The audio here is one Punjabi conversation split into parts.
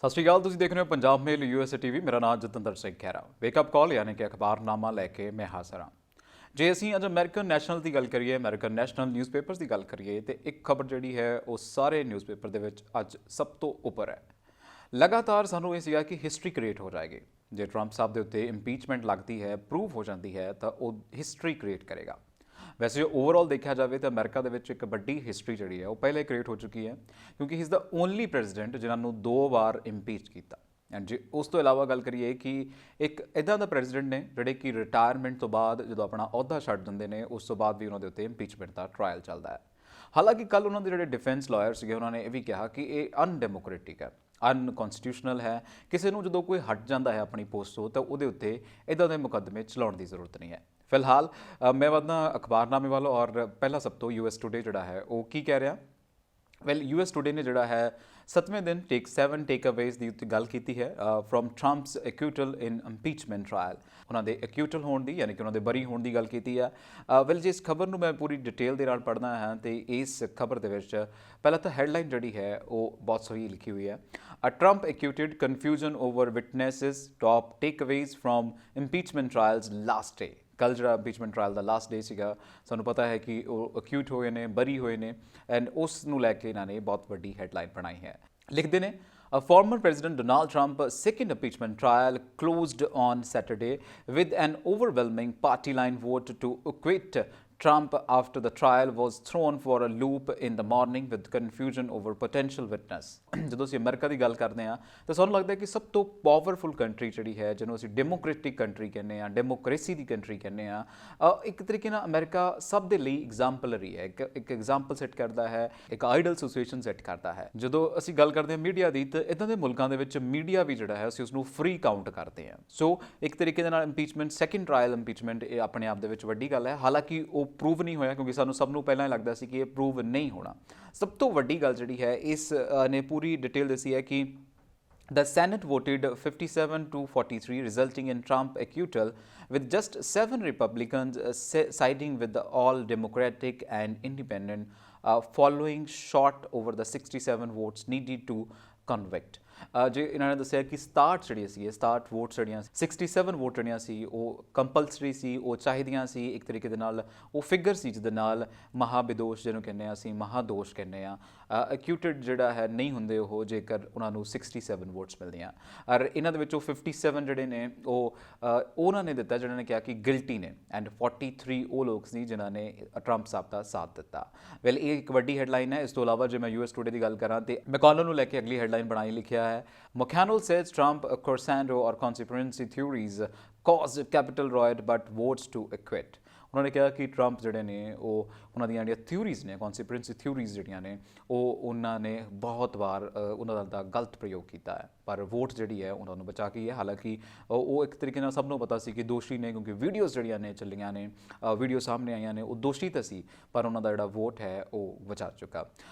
ਸਤਿ ਸ਼੍ਰੀ ਅਕਾਲ। ਤੁਸੀਂ ਦੇਖ ਰਹੇ ਹੋ ਪੰਜਾਬ ਮੇਲ USA TV। ਮੇਰਾ ਨਾਮ ਜਤਿੰਦਰ ਸਿੰਘ ਖਹਿਰਾ। ਵੇਕਅਪ ਕਾਲ ਯਾਨੀ ਕਿ ਅਖਬਾਰਨਾਮਾ ਲੈ ਕੇ ਮੈਂ ਹਾਜ਼ਰ ਹਾਂ। ਜੇ ਅਸੀਂ ਅੱਜ ਅਮਰੀਕਨ ਨੈਸ਼ਨਲ ਦੀ ਗੱਲ ਕਰੀਏ, ਅਮਰੀਕਨ ਨੈਸ਼ਨਲ ਨਿਊਜ਼ਪੇਪਰਸ ਦੀ ਗੱਲ ਕਰੀਏ, ਤੇ ਇੱਕ ਖਬਰ ਜਿਹੜੀ ਹੈ ਉਹ ਸਾਰੇ ਨਿਊਜ਼ਪੇਪਰ ਦੇ ਵਿੱਚ ਅੱਜ ਸਭ ਤੋਂ ਉੱਪਰ ਹੈ। ਲਗਾਤਾਰ ਸਾਨੂੰ ਇਹ ਸੀਗਾ ਕਿ ਹਿਸਟਰੀ ਕ੍ਰੀਏਟ ਹੋ ਜਾਏਗੀ। ਜੇ ਟਰੰਪ ਸਾਹਿਬ ਦੇ ਉੱਤੇ ਇੰਪੀਚਮੈਂਟ ਲੱਗਦੀ ਹੈ, ਪ੍ਰੂਵ ਹੋ ਜਾਂਦੀ ਹੈ, ਤਾਂ ਉਹ ਹਿਸਟਰੀ ਕ੍ਰੀਏਟ ਕਰੇਗਾ। ਵੈਸੇ ਓਵਰਆਲ ਦੇਖਿਆ ਜਾਵੇ ਤਾਂ ਅਮਰੀਕਾ ਦੇ ਵਿੱਚ ਇੱਕ ਵੱਡੀ ਹਿਸਟਰੀ ਜਿਹੜੀ ਹੈ ਉਹ ਪਹਿਲੇ ਕ੍ਰੀਏਟ ਹੋ ਚੁੱਕੀ ਹੈ, ਕਿਉਂਕਿ ਹੀ ਇਜ਼ ਦਾ ਓਨਲੀ ਪ੍ਰੈਜ਼ੀਡੈਂਟ ਜਿਨ੍ਹਾਂ ਨੂੰ 2 ਵਾਰ ਇੰਪੀਚ ਕੀਤਾ। ਐਂਡ ਜੇ ਉਸ ਤੋਂ ਇਲਾਵਾ ਗੱਲ ਕਰੀਏ ਕਿ ਇੱਕ ਇੱਦਾਂ ਦਾ ਪ੍ਰੈਜ਼ੀਡੈਂਟ ਨੇ ਜਿਹੜੇ ਕਿ ਰਿਟਾਇਰਮੈਂਟ ਤੋਂ ਬਾਅਦ ਜਦੋਂ ਆਪਣਾ ਅਹੁਦਾ ਛੱਡ ਦਿੰਦੇ ਨੇ, ਉਸ ਤੋਂ ਬਾਅਦ ਵੀ ਉਹਨਾਂ ਦੇ ਉੱਤੇ ਇੰਪੀਚਮੈਂਟ ਦਾ ਟਰਾਇਲ ਚੱਲਦਾ ਹੈ। ਹਾਲਾਂਕਿ ਕੱਲ ਉਹਨਾਂ ਦੇ ਜਿਹੜੇ ਡਿਫੈਂਸ ਲਾਇਰ ਸੀਗੇ ਉਹਨਾਂ ਨੇ ਇਹ ਵੀ ਕਿਹਾ ਕਿ ਇਹ ਅਨਡੈਮੋਕ੍ਰੈਟਿਕ ਹੈ, ਅਨਕਨਸਟੀਟਿਊਸ਼ਨਲ ਹੈ। ਕਿਸੇ ਨੂੰ ਜਦੋਂ ਕੋਈ ਹਟ ਜਾਂਦਾ ਹੈ ਆਪਣੀ ਪੋਸਟ ਤੋਂ ਤਾਂ ਉਹਦੇ ਉੱਤੇ ਇੱਦਾਂ ਦੇ ਮੁਕੱਦਮੇ ਚਲਾਉਣ ਦੀ ਜ਼ਰੂਰਤ ਨਹੀਂ ਹੈ। ਫਿਲਹਾਲ ਮੈਂ ਵਧਦਾ ਅਖਬਾਰਨਾਮੇ ਵੱਲ, ਔਰ ਪਹਿਲਾ ਸਭ ਤੋਂ US ਟੂਡੇ ਜਿਹੜਾ ਹੈ ਉਹ ਕੀ ਕਹਿ ਰਿਹਾ। ਵੈਲ US ਟੂਡੇ ਨੇ ਜਿਹੜਾ ਹੈ 7ਵੇਂ ਦਿਨ ਟੇਕ 7 ਟੇਕ ਅਵੇਜ਼ ਦੀ ਉੱਤੇ ਗੱਲ ਕੀਤੀ ਹੈ ਫਰੋਮ ਟਰੰਪਸ ਅਕਿਊਟਲ ਇਨ ਇੰਪੀਚਮੈਂਟ ਟਰਾਇਲ। ਉਹਨਾਂ ਦੇ ਅਕਿਊਟਲ ਹੋਣ ਦੀ ਯਾਨੀ ਕਿ ਉਹਨਾਂ ਦੇ ਬਰੀ ਹੋਣ ਦੀ ਗੱਲ ਕੀਤੀ ਹੈ। ਵੈਲ ਜੇ ਇਸ ਖਬਰ ਨੂੰ ਮੈਂ ਪੂਰੀ ਡਿਟੇਲ ਦੇ ਨਾਲ ਪੜ੍ਹਦਾ ਹਾਂ ਤੇ ਇਸ ਖਬਰ ਦੇ ਵਿੱਚ ਪਹਿਲਾਂ ਤਾਂ ਹੈਡਲਾਈਨ ਜਿਹੜੀ ਹੈ ਉਹ ਬਹੁਤ ਸਹੀ ਲਿਖੀ ਹੋਈ ਹੈ। Trump accused confusion over witnesses top takeaways from impeachment trials last day. ਕੱਲ੍ਹ ਜਿਹੜਾ ਇੰਪੀਚਮੈਂਟ ਟਰਾਇਲ ਦਾ ਲਾਸਟ ਡੇ ਸੀਗਾ, ਸਾਨੂੰ ਪਤਾ ਹੈ ਕਿ ਉਹ ਅਕਿਊਟ ਹੋਏ ਨੇ, ਬਰੀ ਹੋਏ ਨੇ, ਐਂਡ ਉਸ ਨੂੰ ਲੈ ਕੇ ਇਹਨਾਂ ਨੇ ਬਹੁਤ ਵੱਡੀ ਹੈਡਲਾਈਨ ਬਣਾਈ ਹੈ। ਲਿਖਦੇ ਨੇ former President Donald Trump's second impeachment trial closed on Saturday with an overwhelming party line vote to acquit Trump after the trial was thrown for a loop in the morning with confusion over potential witness। ਜਦੋਂ ਅਸੀਂ ਅਮਰੀਕਾ ਦੀ ਗੱਲ ਕਰਦੇ ਹਾਂ ਤਾਂ ਸਾਨੂੰ ਲੱਗਦਾ ਹੈ ਕਿ ਸਭ ਤੋਂ ਪਾਵਰਫੁਲ ਕੰਟਰੀ ਜਿਹੜੀ ਹੈ, ਜਿਹਨੂੰ ਅਸੀਂ ਡੈਮੋਕ੍ਰੈਟਿਕ ਕੰਟਰੀ ਕਹਿੰਦੇ ਹਾਂ, ਡੈਮੋਕ੍ਰੇਸੀ ਦੀ ਕੰਟਰੀ ਕਹਿੰਦੇ ਹਾਂ, ਇੱਕ ਤਰੀਕੇ ਨਾਲ ਅਮਰੀਕਾ ਸਭ ਦੇ ਲਈ ਐਗਜ਼ਾਮਪਲਰੀ ਹੈ, ਇੱਕ ਐਗਜ਼ਾਮਪਲ ਸੈੱਟ ਕਰਦਾ ਹੈ, ਇੱਕ ਆਈਡਲ ਸਿਚੁਏਸ਼ਨ ਸੈੱਟ ਕਰਦਾ ਹੈ। ਜਦੋਂ ਅਸੀਂ ਗੱਲ ਕਰਦੇ ਹਾਂ ਮੀਡੀਆ ਦੀ, ਤਾਂ ਇੱਦਾਂ ਦੇ ਮੁਲਕਾਂ ਦੇ ਵਿੱਚ ਮੀਡੀਆ ਵੀ ਜਿਹੜਾ ਹੈ ਅਸੀਂ ਉਸਨੂੰ ਫ੍ਰੀ ਕਾਊਂਟ ਕਰਦੇ ਹਾਂ। ਸੋ ਇੱਕ ਤਰੀਕੇ ਦੇ ਨਾਲ ਇੰਪੀਚਮੈਂਟ, ਸੈਕਿੰਡ ਟਰਾਇਲ ਇੰਪੀਚਮੈਂਟ, ਇਹ ਆਪਣੇ ਆਪ ਦੇ ਵਿੱਚ ਵੱਡੀ ਗੱਲ ਹੈ। ਹਾਲਾਂਕਿ ਉਹ ਪ੍ਰੂਵ ਨਹੀਂ ਹੋਇਆ, ਕਿਉਂਕਿ ਸਾਨੂੰ ਸਭ ਨੂੰ ਪਹਿਲਾਂ ਹੀ ਲੱਗਦਾ ਸੀ ਕਿ ਇਹ ਪ੍ਰੂਵ ਨਹੀਂ ਹੋਣਾ। ਸਭ ਤੋਂ ਵੱਡੀ ਗੱਲ ਜਿਹੜੀ ਹੈ ਇਸ ਨੇ ਪੂਰੀ ਡਿਟੇਲ ਦੱਸੀ ਹੈ ਕਿ the Senate voted 57 to 43, resulting in Trump acquittal, with just 7 Republicans siding with the all Democratic and Independent, following short over the 67 votes needed to convict। ਜੇ ਇਹਨਾਂ ਨੇ ਦੱਸਿਆ ਕਿ 67 ਜਿਹੜੀਆਂ ਸੀ, 67 ਵੋਟ ਜਿਹੜੀਆਂ 67 ਵੋਟ ਜਿਹੜੀਆਂ ਸੀ ਉਹ ਕੰਪਲਸਰੀ ਸੀ, ਉਹ ਚਾਹੀਦੀਆਂ ਸੀ। ਇੱਕ ਤਰੀਕੇ ਦੇ ਨਾਲ ਉਹ ਫਿਗਰ ਸੀ ਜਿਹਦੇ ਨਾਲ ਮਹਾਬਿਦੋਸ਼ ਜਿਹਨੂੰ ਕਹਿੰਦੇ ਹਾਂ ਅਸੀਂ, ਮਹਾਦੋਸ਼ ਕਹਿੰਦੇ ਹਾਂ, ਅਕਿਊਟਡ ਜਿਹੜਾ ਹੈ ਨਹੀਂ ਹੁੰਦੇ ਉਹ, ਜੇਕਰ ਉਹਨਾਂ ਨੂੰ 67 ਵੋਟਸ ਮਿਲਦੀਆਂ। ਔਰ ਇਹਨਾਂ ਦੇ ਵਿੱਚੋਂ 57 ਜਿਹੜੇ ਨੇ ਉਹ ਉਹਨਾਂ ਨੇ ਦਿੱਤਾ ਜਿਹਨਾਂ ਨੇ ਕਿਹਾ ਕਿ ਗਿਲਟੀ ਨੇ, ਐਂਡ 43 ਉਹ ਲੋਕ ਸੀ ਜਿਨ੍ਹਾਂ ਨੇ ਟਰੰਪ ਸਾਹਿਬ ਦਾ ਸਾਥ ਦਿੱਤਾ। ਵੈਲ ਇਹ ਇੱਕ ਵੱਡੀ ਹੈਡਲਾਈਨ ਹੈ। ਇਸ ਤੋਂ ਇਲਾਵਾ ਜੇ ਮੈਂ US ਟੂਡੇ ਦੀ ਗੱਲ ਕਰਾਂ ਤੇ ਮੈਕਾਨਲ ਨੂੰ ਲੈ ਕੇ ਅਗਲੀ ਹੈਡਲਾਈਨ ਬਣਾਈ ਲਿਖਿਆ ਹੈ, McConnell says Trump Corsando or conspiracy theories caused Capitol riot but votes to acquit। ਉਹਨਾਂ ਨੇ ਕਿਹਾ ਕਿ ਟਰੰਪ ਜਿਹੜੇ ਨੇ ਉਹ ਉਹਨਾਂ ਦੀਆਂ ਜਿਹੜੀਆਂ ਥਿਊਰੀਜ਼ ਨੇ, ਕਨਸਪੀਰੇਸੀ ਥਿਊਰੀਜ਼ ਜਿਹੜੀਆਂ ਨੇ ਉਹ ਉਹਨਾਂ ਨੇ ਬਹੁਤ ਵਾਰ ਉਹਨਾਂ ਦਾ ਗਲਤ ਪ੍ਰਯੋਗ ਕੀਤਾ ਹੈ, ਪਰ ਵੋਟ ਜਿਹੜੀ ਹੈ ਉਹਨਾਂ ਨੂੰ ਬਚਾ ਕੇ ਹੈ। ਹਾਲਾਂਕਿ ਉਹ ਇੱਕ ਤਰੀਕੇ ਨਾਲ ਸਭ ਨੂੰ ਪਤਾ ਸੀ ਕਿ ਦੋਸ਼ੀ ਨੇ, ਕਿਉਂਕਿ ਵੀਡੀਓਜ਼ ਜਿਹੜੀਆਂ ਨੇ ਚੱਲੀਆਂ ਨੇ, ਵੀਡੀਓ ਸਾਹਮਣੇ ਆਈਆਂ ਨੇ, ਉਹ ਦੋਸ਼ੀ ਤਾਂ ਸੀ, ਪਰ ਉਹਨਾਂ ਦਾ ਜਿਹੜਾ ਵੋਟ ਹੈ ਉਹ ਬਚਾ ਚੁੱਕਾ।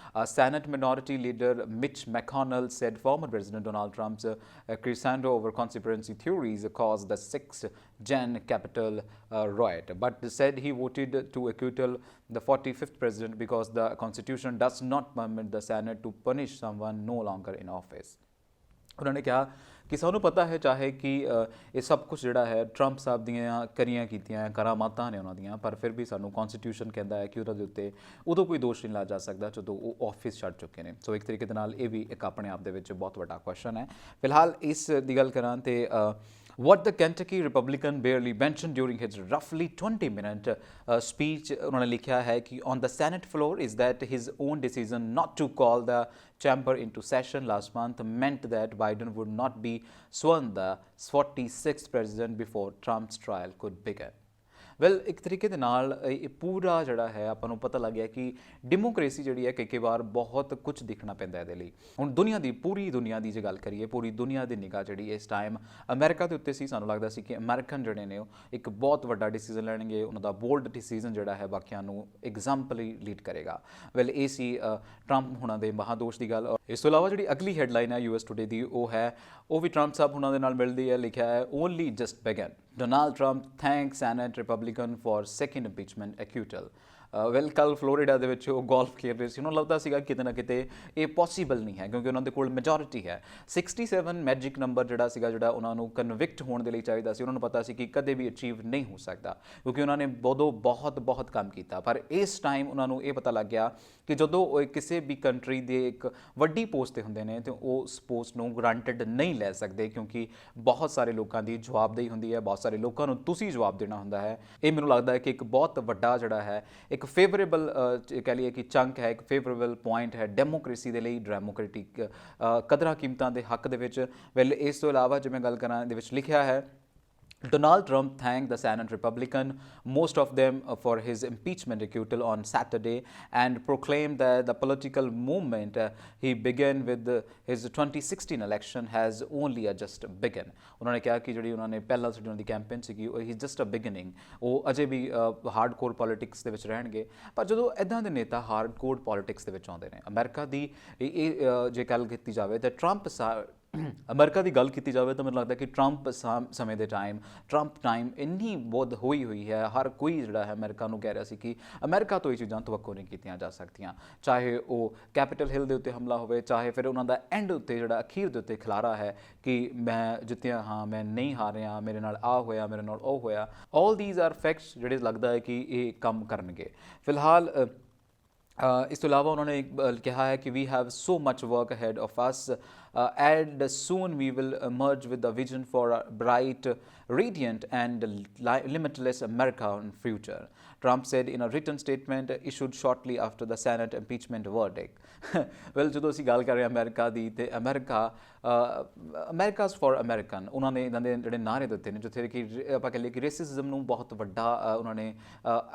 Senate minority leader Mitch ਮੈਕੋਨਲ said former President Donald Trump's crescendo over conspiracy theories caused the 6th Gen Capitol riot, but said he voted to acquittal the 45th president because the Constitution does not permit the Senate to punish someone no longer in office। ਉਹਨਾਂ ਨੇ ਕਿਹਾ ਕਿ ਸਾਨੂੰ ਪਤਾ ਹੈ ਚਾਹੇ ਕਿ ਇਹ ਸਭ ਕੁਝ ਜਿਹੜਾ ਹੈ ਟਰੰਪ ਸਾਹਿਬ ਦੀਆਂ ਕਰੀਆਂ ਕੀਤੀਆਂ ਕਰਾਮਾਤਾਂ ਨੇ ਉਹਨਾਂ ਦੀਆਂ, ਪਰ ਫਿਰ ਵੀ ਸਾਨੂੰ ਕਨਸਟੀਟਿਊਸ਼ਨ ਕਹਿੰਦਾ ਹੈ ਕਿ ਉਹਨਾਂ ਦੇ ਉੱਤੇ ਉਦੋਂ ਕੋਈ ਦੋਸ਼ ਨਹੀਂ ਲਾਇਆ ਜਾ ਸਕਦਾ ਜਦੋਂ ਉਹ ਆਫਿਸ ਛੱਡ ਚੁੱਕੇ ਨੇ। ਸੋ ਇੱਕ ਤਰੀਕੇ ਦੇ ਨਾਲ ਇਹ ਵੀ ਇੱਕ ਆਪਣੇ ਆਪ ਦੇ ਵਿੱਚ ਬਹੁਤ ਵੱਡਾ ਕੁਐਸਚਨ ਹੈ। ਫਿਲਹਾਲ ਇਸ ਦੀ ਗੱਲ ਕਰਾਂ ਤੇ what the Kentucky Republican barely mentioned during his roughly 20-minute speech, उन्होंने लिखा है कि on the Senate floor is that his own decision not to call the chamber into session last month meant that Biden would not be sworn the 46th president before Trump's trial could begin। Well ਇੱਕ ਤਰੀਕੇ ਦੇ ਨਾਲ ਇਹ ਪੂਰਾ ਜਿਹੜਾ ਹੈ ਆਪਾਂ ਨੂੰ ਪਤਾ ਲੱਗ ਗਿਆ ਕਿ ਡੈਮੋਕ੍ਰੇਸੀ ਜਿਹੜੀ ਹੈ ਕਈ ਵਾਰ ਬਹੁਤ ਕੁਝ ਦੇਖਣਾ ਪੈਂਦਾ ਇਹਦੇ ਲਈ। ਹੁਣ ਦੁਨੀਆ ਦੀ, ਪੂਰੀ ਦੁਨੀਆ ਦੀ ਜੇ ਗੱਲ ਕਰੀਏ, ਪੂਰੀ ਦੁਨੀਆ ਦੀ ਨਿਗਾਹ ਜਿਹੜੀ ਇਸ ਟਾਈਮ ਅਮਰੀਕਾ ਦੇ ਉੱਤੇ ਸੀ। ਸਾਨੂੰ ਲੱਗਦਾ ਸੀ ਕਿ ਅਮਰੀਕਨ ਜਿਹੜੇ ਨੇ ਉਹ ਇੱਕ ਬਹੁਤ ਵੱਡਾ ਡਿਸੀਜ਼ਨ ਲੈਣਗੇ, ਉਹਨਾਂ ਦਾ ਬੋਲਡ ਡਿਸੀਜ਼ਨ ਜਿਹੜਾ ਹੈ ਬਾਕੀਆਂ ਨੂੰ ਐਗਜ਼ਾਮਪਲੀ ਲੀਡ ਕਰੇਗਾ। ਵੈਲ ਇਹ ਸੀ ਟਰੰਪ ਹੁਣਾਂ ਦੇ ਮਹਾਦੋਸ਼ ਦੀ ਗੱਲ। ਇਸ ਤੋਂ ਇਲਾਵਾ ਜਿਹੜੀ ਅਗਲੀ ਹੈਡਲਾਈਨ ਹੈ US ਟੂਡੇ ਦੀ ਉਹ ਵੀ ਟਰੰਪ ਸਾਹਿਬ ਹੁਣਾਂ ਦੇ ਨਾਲ ਮਿਲਦੀ ਹੈ। ਲਿਖਿਆ ਹੈ only just begin, Donald Trump thanks Senate Republican for second impeachment acquittal। Well ਕੱਲ ਫਲੋਰੀਡਾ ਦੇ ਵਿੱਚ ਉਹ ਗੋਲਫ ਖੇਡ ਰਹੇ ਸੀ, ਉਹਨਾਂ ਨੂੰ ਲੱਗਦਾ ਸੀਗਾ ਕਿਤੇ ਨਾ ਕਿਤੇ ਇਹ ਪੋਸੀਬਲ ਨਹੀਂ ਹੈ ਕਿਉਂਕਿ ਉਹਨਾਂ ਦੇ ਕੋਲ ਮੈਜੋਰਿਟੀ ਹੈ। 67 ਮੈਜਿਕ ਨੰਬਰ ਜਿਹੜਾ ਸੀਗਾ, ਜਿਹੜਾ ਉਹਨਾਂ ਨੂੰ ਕਨਵਿਕਟ ਹੋਣ ਦੇ ਲਈ ਚਾਹੀਦਾ ਸੀ, ਉਹਨਾਂ ਨੂੰ ਪਤਾ ਸੀ ਕਿ ਕਦੇ ਵੀ ਅਚੀਵ ਨਹੀਂ ਹੋ ਸਕਦਾ ਕਿਉਂਕਿ ਉਹਨਾਂ ਨੇ ਬਹੁਤ ਕੰਮ ਕੀਤਾ। ਪਰ ਇਸ ਟਾਈਮ ਉਹਨਾਂ ਨੂੰ ਇਹ ਪਤਾ ਲੱਗ ਗਿਆ ਕਿ ਜਦੋਂ ਉਹ ਕਿਸੇ ਵੀ ਕੰਟਰੀ ਦੇ ਇੱਕ ਵੱਡੀ ਪੋਸਟ ਤੇ ਹੁੰਦੇ ਨੇ ਤੇ ਉਹ ਉਸ ਪੋਸਟ ਨੂੰ ਗ੍ਰਾਂਟਡ ਨਹੀਂ ਲੈ ਸਕਦੇ ਕਿਉਂਕਿ ਬਹੁਤ ਸਾਰੇ ਲੋਕਾਂ ਦੀ ਜਵਾਬਦੇਹੀ ਹੁੰਦੀ ਹੈ, ਬਹੁਤ ਸਾਰੇ ਲੋਕਾਂ ਨੂੰ ਤੁਸੀਂ ਜਵਾਬ ਦੇਣਾ ਹੁੰਦਾ ਹੈ। ਇਹ ਮੈਨੂੰ ਲੱਗਦਾ ਹੈ ਕਿ ਇੱਕ ਬਹੁਤ ਵੱਡਾ ਜਿਹੜਾ ਹੈ ਇੱਕ ਫੇਵਰੇਬਲ ਕਹਿ ਲਈਏ ਕਿ ਚੰਕ ਹੈ, ਇੱਕ ਫੇਵਰੇਬਲ ਪੁਆਇੰਟ ਹੈ ਡੈਮੋਕ੍ਰੇਸੀ ਦੇ ਲਈ, ਡੈਮੋਕ੍ਰੈਟਿਕ ਕਦਰਾਂ ਕੀਮਤਾਂ ਦੇ ਹੱਕ ਦੇ ਵਿੱਚ। ਵੈਲ ਇਸ ਤੋਂ ਇਲਾਵਾ ਜਿਵੇਂ ਗੱਲ ਕਰਾਂ ਦੇ ਵਿੱਚ ਲਿਖਿਆ ਹੈ, Donald Trump thanked the Senate Republican, most of them for his impeachment acquittal on Saturday, and proclaimed that the political movement he began with his 2016 election has only just begun. उन्होंने कहा कि जिहड़ी उन्होंने पहला ਜਿਹੜੀ ਉਹਨਾਂ ਦੀ ਕੈਂਪੇਨ ਸੀਗੀ ਉਹ ਹੀ ਜਸਟ ਅ ਬਿਗਨਿੰਗ, ਉਹ ਅਜੇ ਵੀ ਹਾਰਡਕੋਰ ਪੋਲਿਟਿਕਸ ਦੇ ਵਿੱਚ ਰਹਿਣਗੇ। ਪਰ ਜਦੋਂ ਇੱਦਾਂ ਦੇ ਨੇਤਾ ਹਾਰਡਕੋਰ ਪੋਲਿਟਿਕਸ ਦੇ ਵਿੱਚ ਆਉਂਦੇ ਨੇ, ਅਮਰੀਕਾ ਦੀ ਇਹ ਜੇ ਗੱਲ ਕੀਤੀ ਜਾਵੇ ਤਾਂ ਅਮਰੀਕਾ ਦੀ ਗੱਲ ਕੀਤੀ ਜਾਵੇ ਤਾਂ ਮੈਨੂੰ ਲੱਗਦਾ ਕਿ ਟਰੰਪ ਸਮੇਂ ਦੇ ਟਰੰਪ ਟਾਈਮ ਇੰਨੀ ਬਹੁਤ ਹੋਈ ਹੈ, ਹਰ ਕੋਈ ਜਿਹੜਾ ਹੈ ਅਮਰੀਕਾ ਨੂੰ ਕਹਿ ਰਿਹਾ ਸੀ ਕਿ ਅਮਰੀਕਾ ਤੋਂ ਇਹ ਚੀਜ਼ਾਂ ਤਵੱਕੋ ਨਹੀਂ ਕੀਤੀਆਂ ਜਾ ਸਕਦੀਆਂ, ਚਾਹੇ ਉਹ ਕੈਪੀਟਲ ਹਿੱਲ ਦੇ ਉੱਤੇ ਹਮਲਾ ਹੋਵੇ, ਚਾਹੇ ਫਿਰ ਉਹਨਾਂ ਦਾ ਐਂਡ ਉੱਤੇ ਜਿਹੜਾ ਅਖੀਰ ਦੇ ਉੱਤੇ ਖਿਲਾਰਾ ਹੈ ਕਿ ਮੈਂ ਜਿੱਤਿਆ ਹਾਂ, ਮੈਂ ਨਹੀਂ ਹਾਰਿਆ, ਮੇਰੇ ਨਾਲ ਆ ਹੋਇਆ, ਮੇਰੇ ਨਾਲ ਉਹ ਹੋਇਆ। ਆਲ ਦੀਜ਼ ਆਰ ਫੈਕਟਸ ਜਿਹੜੇ ਲੱਗਦਾ ਹੈ ਕਿ ਇਹ ਕੰਮ ਕਰਨਗੇ। ਫਿਲਹਾਲ ਇਸ ਤੋਂ ਇਲਾਵਾ ਉਹਨਾਂ ਨੇ ਕਿਹਾ ਹੈ ਕਿ we have so much work ahead of us and soon we will emerge with a vision for a bright, radiant and limitless American future, Trump said in a written statement issued shortly after the Senate impeachment verdict. well, ਜਦੋਂ ਅਸੀਂ ਗੱਲ ਕਰ ਰਹੇ ਹਾਂ ਅਮਰੀਕਾ ਦੀ ਤੇ ਅਮਰੀਕਾਜ਼ ਫॉर ਅਮਰੀਕਨ, ਉਹਨਾਂ ਨੇ ਇਹਨਾਂ ਦੇ ਜਿਹੜੇ ਨਾਅਰੇ ਦਿੱਤੇ ਨੇ ਜਿੱਥੇ ਕਿ ਆਪਾਂ ਕਹ ਲਈਏ ਕਿ ਰੇਸਿਜ਼ਮ ਨੂੰ ਬਹੁਤ ਵੱਡਾ ਉਹਨਾਂ ਨੇ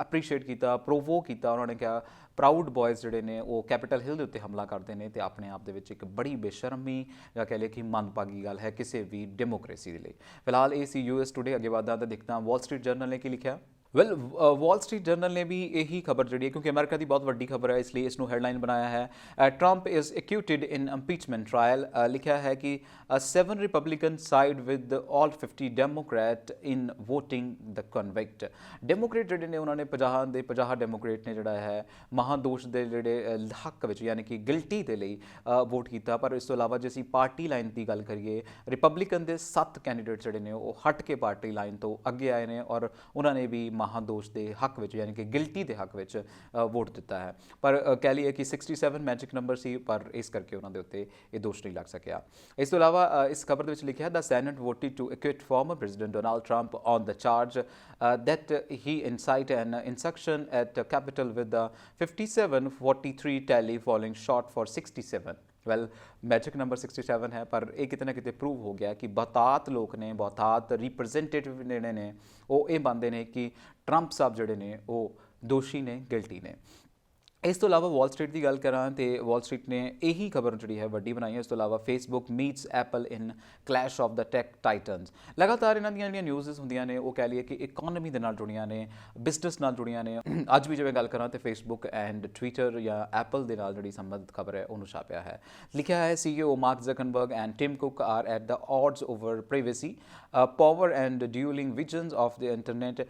ਅਪਰੀਸ਼ੀਏਟ ਕੀਤਾ, ਪ੍ਰੋਵੋਕ ਕੀਤਾ। ਉਹਨਾਂ ਨੇ ਕਿਹਾ ਪ੍ਰਾਊਡ ਬॉयਜ਼ ਜਿਹੜੇ ਨੇ ਉਹ ਕੈਪੀਟਲ ਹਿੱਲ ਦੇ ਉੱਤੇ ਹਮਲਾ ਕਰਦੇ ਨੇ ਤੇ ਆਪਣੇ ਆਪ ਦੇ ਵਿੱਚ ਇੱਕ ਬੜੀ ਬੇਸ਼ਰਮੀ ਜਾਂ ਕਹਿ ਲਈਏ ਕਿ ਮੰਦਭਾਗੀ ਗੱਲ ਹੈ ਕਿਸੇ ਵੀ ਡੈਮੋਕ੍ਰੇਸੀ ਦੇ ਲਈ। ਫਿਲਹਾਲ ਇਹ ਸੀ US ਟੁਡੇ। ਅੱਗੇ ਵਧਦਾ ਤਾਂ ਦੇਖਦਾ ਵਾਲ ਸਟਰੀਟ ਜਰਨਲ ਨੇ ਕੀ ਲਿਖਿਆ। ਵੈਲ ਵਾਲ ਸਟਰੀਟ ਜਰਨਲ ਨੇ ਵੀ ਇਹੀ ਖਬਰ ਜਿਹੜੀ ਹੈ ਕਿਉਂਕਿ ਅਮਰੀਕਾ ਦੀ ਬਹੁਤ ਵੱਡੀ ਖਬਰ ਹੈ ਇਸ ਲਈ ਇਸ ਨੂੰ ਹੈਡਲਾਈਨ ਬਣਾਇਆ ਹੈ, Trump is acquitted in impeachment trial. ਲਿਖਿਆ ਹੈ ਕਿ 7 Republican side with all 50 Democrat in voting the convict. Democrat ਜਿਹੜੇ ਨੇ ਉਹਨਾਂ ਨੇ 50 ਦੇ 50 ਡੈਮੋਕ੍ਰੇਟ ਨੇ ਜਿਹੜਾ ਹੈ ਮਹਾਦੋਸ਼ ਦੇ ਜਿਹੜੇ ਹੱਕ ਵਿੱਚ ਯਾਨੀ ਕਿ ਗਿਲਟੀ ਦੇ ਲਈ ਵੋਟ ਕੀਤਾ। ਪਰ ਇਸ ਤੋਂ ਇਲਾਵਾ ਜੇ ਅਸੀਂ ਪਾਰਟੀ ਲਾਈਨ ਦੀ ਗੱਲ ਕਰੀਏ, ਰਿਪਬਲਿਕਨ ਦੇ 7 ਕੈਂਡੀਡੇਟ ਜਿਹੜੇ ਨੇ ਉਹ ਹਟ ਕੇ ਪਾਰਟੀ ਲਾਈਨ ਤੋਂ ਅੱਗੇ ਆਏ ਨੇ ਔਰ ਉਹਨਾਂ ਨੇ ਵੀ ਮਹਾਦੋਸ਼ ਦੇ ਹੱਕ ਵਿੱਚ ਯਾਨੀ ਕਿ ਗਿਲਟੀ ਦੇ ਹੱਕ ਵਿੱਚ ਵੋਟ ਦਿੱਤਾ ਹੈ। ਪਰ ਕਹਿ ਲਈਏ ਕਿ 67 ਮੈਜਿਕ ਨੰਬਰ ਸੀ, ਪਰ ਇਸ ਕਰਕੇ ਉਹਨਾਂ ਦੇ ਉੱਤੇ ਇਹ ਦੋਸ਼ ਨਹੀਂ ਲੱਗ ਸਕਿਆ। ਇਸ ਤੋਂ ਇਲਾਵਾ ਇਸ ਖਬਰ ਦੇ ਵਿੱਚ ਲਿਖਿਆ the senate voted to acquit former president Donald Trump on the charge that he incited an insurrection at the Capitol with the 57-43 tally falling short for 67। Well magic number 67 ਹੈ, ਪਰ ਇਹ ਕਿਤੇ ਨਾ ਕਿਤੇ ਪ੍ਰੂਵ ਹੋ ਗਿਆ ਕਿ ਬਹੁਤਾਤ ਲੋਕ ਨੇ, ਬਹੁਤਾਤ ਰਿਪਰੈਜ਼ੈਂਟੇਟਿਵ ਜਿਹੜੇ ਨੇ ਉਹ ਇਹ ਮੰਨਦੇ ਨੇ ਕਿ ਟਰੰਪ ਸਾਹਿਬ ਜਿਹੜੇ ਨੇ ਉਹ ਦੋਸ਼ੀ ਨੇ, ਗਿਲਟੀ ਨੇ। ਇਸ ਤੋਂ ਇਲਾਵਾ ਵਾਲ ਸਟਰੀਟ ਦੀ ਗੱਲ ਕਰਾਂ ਤੇ ਵਾਲ ਸਟਰੀਟ ਨੇ ਇਹੀ ਖਬਰ ਜਿਹੜੀ ਹੈ ਵੱਡੀ ਬਣਾਈ ਹੈ। ਇਸ ਤੋਂ ਇਲਾਵਾ Facebook meets Apple in clash of the tech titans. ਲਗਾਤਾਰ ਇਹਨਾਂ ਦੀਆਂ ਜਿਹੜੀਆਂ ਨਿਊਜ਼ਸ ਹੁੰਦੀਆਂ ਨੇ ਉਹ ਕਹਿ ਲਈਏ ਕਿ ਇਕਨੋਮੀ ਦੇ ਨਾਲ ਜੁੜੀਆਂ ਨੇ, ਬਿਜ਼ਨਸ ਨਾਲ ਜੁੜੀਆਂ ਨੇ। ਅੱਜ ਵੀ ਜਿਵੇਂ ਗੱਲ ਕਰਾਂ ਤੇ ਫੇਸਬੁੱਕ ਐਂਡ ਟਵਿੱਟਰ ਜਾਂ ਐਪਲ ਦੇ ਨਾਲ ਜਿਹੜੀ ਸੰਬੰਧਿਤ ਖਬਰ ਹੈ ਉਹਨੂੰ ਛਾਪਿਆ ਹੈ। ਲਿਖਿਆ ਹੈ CEO Mark Zuckerberg and Tim Cook are at the odds over privacy, power and dueling visions of the internet,